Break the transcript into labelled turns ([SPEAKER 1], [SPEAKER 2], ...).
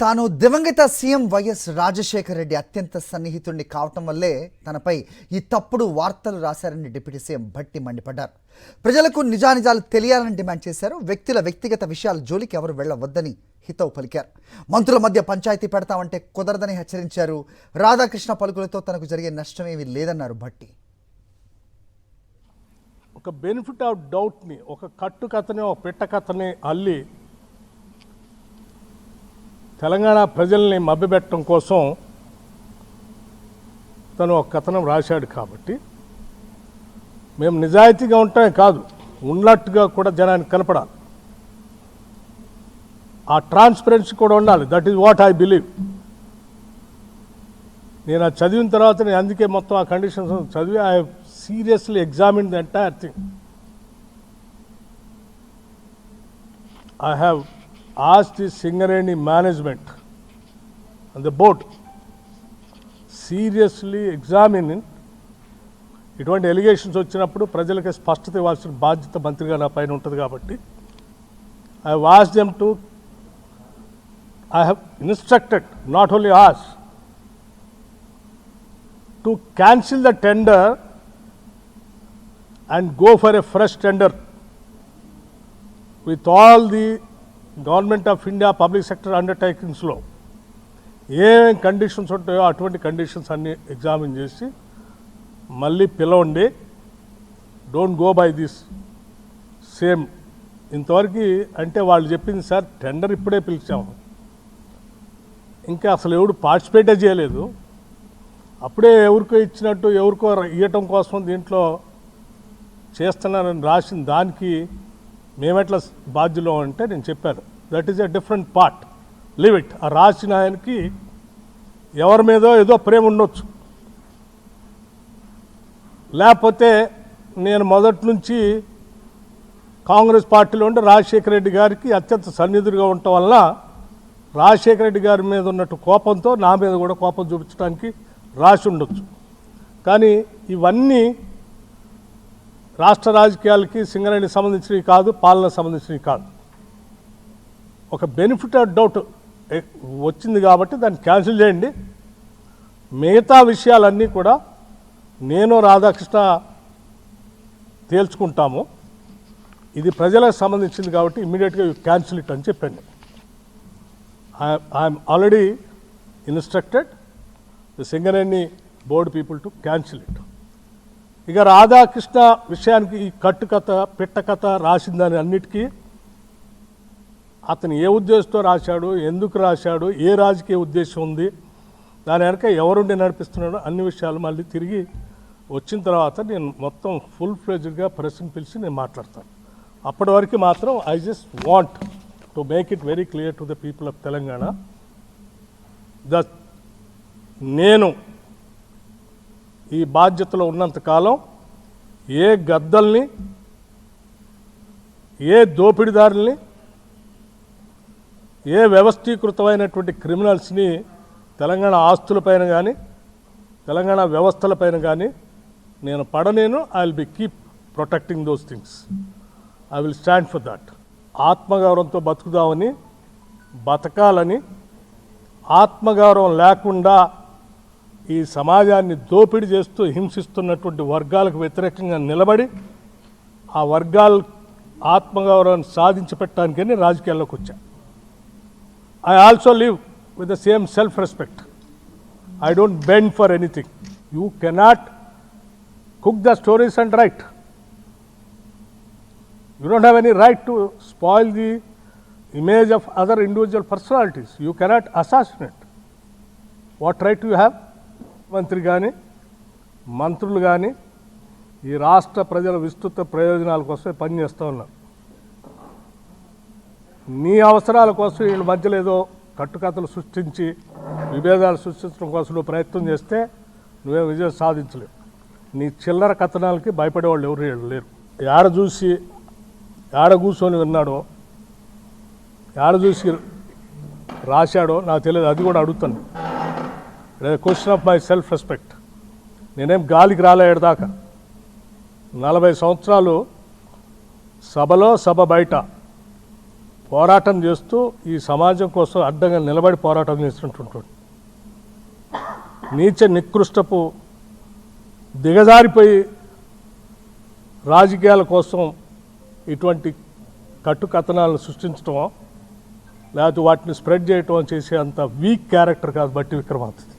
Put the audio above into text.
[SPEAKER 1] తాను దివంగత CM YS Rajasekhara Reddy అత్యంత సన్నిహితుడిని కావటం వల్లే తనపై ఈ తప్పుడు వార్తలు రాశారని డిప్యూటీ సీఎం భట్టి మండిపడ్డారు. ప్రజలకు నిజానిజాలు తెలియాలని డిమాండ్ చేశారు. వ్యక్తుల వ్యక్తిగత విషయాల జోలికి ఎవరు వెళ్లవద్దని హితవు పలికారు. మంత్రుల మధ్య పంచాయతీ పెడతామంటే కుదరదని హెచ్చరించారు. రాధాకృష్ణ పలుకులతో తనకు జరిగే నష్టమేమీ లేదన్నారు భట్టి.
[SPEAKER 2] ఒక బెనిఫిట్ ఆఫ్ డౌట్ని, ఒక కట్టు కథని, ఒక పెట్ట కథని అల్లి తెలంగాణ ప్రజల్ని మభ్యపెట్టడం కోసం తను ఒక కథనం రాశాడు. కాబట్టి మేము నిజాయితీగా ఉంటామే కాదు, ఉన్నట్టుగా కూడా జనానికి కనపడాలి. ఆ ట్రాన్స్పరెన్సీ కూడా ఉండాలి. That is what I believe. నేను అది చదివిన తర్వాత నేను అందుకే మొత్తం ఆ కండిషన్స్ చదివి I seriously examine the entire thing. I have asked the Singareni management and the board seriously examining ఇటువంటి ఎలిగేషన్స్ వచ్చినప్పుడు ప్రజలకి స్పష్టత ఇవ్వాల్సిన బాధ్యత మంత్రిగా నా పైన ఉంటుంది. కాబట్టి I have asked them to, I have instructed, not only asked, to cancel the tender and go for a fresh tender with all the government of India public sector అండర్టేకింగ్స్లో ఏమేమి కండిషన్స్ ఉంటాయో అటువంటి కండిషన్స్ అన్నీ examine చేసి మళ్ళీ పిలవండి. Don't go by this same. ఇంతవరకు అంటే వాళ్ళు చెప్పింది సార్ టెండర్ ఇప్పుడే పిలిచాము, ఇంకా అసలు ఎవడు పార్టిసిపేటే చేయలేదు, అప్పుడే ఎవరికో ఇచ్చినట్టు ఎవరికో ఇవ్వటం కోసం దీంట్లో చేస్తున్నారని రాసిన దానికి మేమెట్లా బాధ్యులు అంటే నేను చెప్పాను that is a different part, leave it. ఆ రాసిన ఆయనకి ఎవరి మీదో ఏదో ప్రేమ ఉండొచ్చు, లేకపోతే నేను మొదటి నుంచి కాంగ్రెస్ పార్టీలో ఉండి రాజశేఖర రెడ్డి గారికి అత్యంత సన్నిధుడిగా ఉండటం వల్ల రాజశేఖర రెడ్డి గారి మీద ఉన్నట్టు కోపంతో నా మీద కూడా కోపం చూపించడానికి రాసి ఉండొచ్చు. కానీ ఇవన్నీ రాష్ట్ర రాజకీయాలకి సింగరేణికి సంబంధించినవి కాదు, పాలనకు సంబంధించినవి కాదు. ఒక బెనిఫిట్ ఆఫ్ డౌట్ వచ్చింది కాబట్టి దాన్ని క్యాన్సిల్ చేయండి. మిగతా విషయాలన్నీ కూడా నేను రాధాకృష్ణ తేల్చుకుంటాము. ఇది ప్రజలకు సంబంధించింది కాబట్టి ఇమ్మీడియట్గా క్యాన్సిల్ ఇట్ అని చెప్పాను. I'm already instructed the Singareni board people to cancel it. ఇక రాధాకృష్ణ విషయానికి ఈ కట్టు కథ పెట్ట కథ రాసిందని అన్నిటికీ అతను ఏ ఉద్దేశంతో రాశాడు, ఎందుకు రాశాడు, ఏ రాజకీయ ఉద్దేశం ఉంది, దాని వెనక ఎవరుండి నడిపిస్తున్నాడో అన్ని విషయాలు మళ్ళీ తిరిగి వచ్చిన తర్వాత నేను మొత్తం ఫుల్ ఫ్లెడ్జ్డ్గా ప్రెస్ని పిలిచి నేను మాట్లాడతాను. అప్పటి వరకు మాత్రం I just want to make it very clear to the people of Telangana that నేను ఈ బాధ్యతలో ఉన్నంతకాలం ఏ గద్దల్ని, ఏ దోపిడీదారుల్ని, ఏ వ్యవస్థీకృతమైనటువంటి క్రిమినల్స్ని తెలంగాణ ఆస్తులపైన కానీ తెలంగాణ వ్యవస్థలపైన కానీ నేను పడనేను. I will be keep protecting those things. I will stand for that. ఆత్మగౌరవంతో బతుకుదామని, బతకాలని, ఆత్మగౌరవం లేకుండా ఈ సమాజాన్ని దోపిడీ చేస్తూ హింసిస్తున్నటువంటి వర్గాలకు వ్యతిరేకంగా నిలబడి ఆ వర్గాల ఆత్మగౌరవాన్ని సాధించి పెట్టడానికని రాజకీయాల్లోకి వచ్చా. I also live with the same self respect. I don't bend for anything. You cannot cook the stories and right. You don't have any right to spoil the image of other individual personalities. You cannot assassinate. What right you have? మంత్రి కానీ మంత్రులు కానీ ఈ రాష్ట్ర ప్రజల విస్తృత ప్రయోజనాల కోసమే పనిచేస్తూ ఉన్నారు. నీ అవసరాల కోసం వీళ్ళ మధ్యలో ఏదో కట్టుకథలు సృష్టించి విభేదాలు సృష్టించడం కోసం నువ్వు ప్రయత్నం చేస్తే నువ్వే విజయం సాధించలేవు. నీ చిల్లర కథనాలకి భయపడేవాళ్ళు ఎవరు లేరు. ఏడ కూర్చొని విన్నాడో, ఏడ చూసి రాశాడో నాకు తెలియదు. అది కూడా అడుగుతాను. Question of my self respect. నేనేం గాలికి రాలేదాకా 40 సంవత్సరాలు సభలో, సభ బయట పోరాటం చేస్తూ ఈ సమాజం కోసం అడ్డంగా నిలబడి పోరాటం చేస్తుంటుంటాడు. నీచ నికృష్టపు దిగజారిపోయి రాజకీయాల కోసం ఇటువంటి కట్టుకథనాలను సృష్టించడం లేకపోతే వాటిని స్ప్రెడ్ చేయటం చేసే అంత వీక్ క్యారెక్టర్ కాదు బట్టి విక్రమార్క.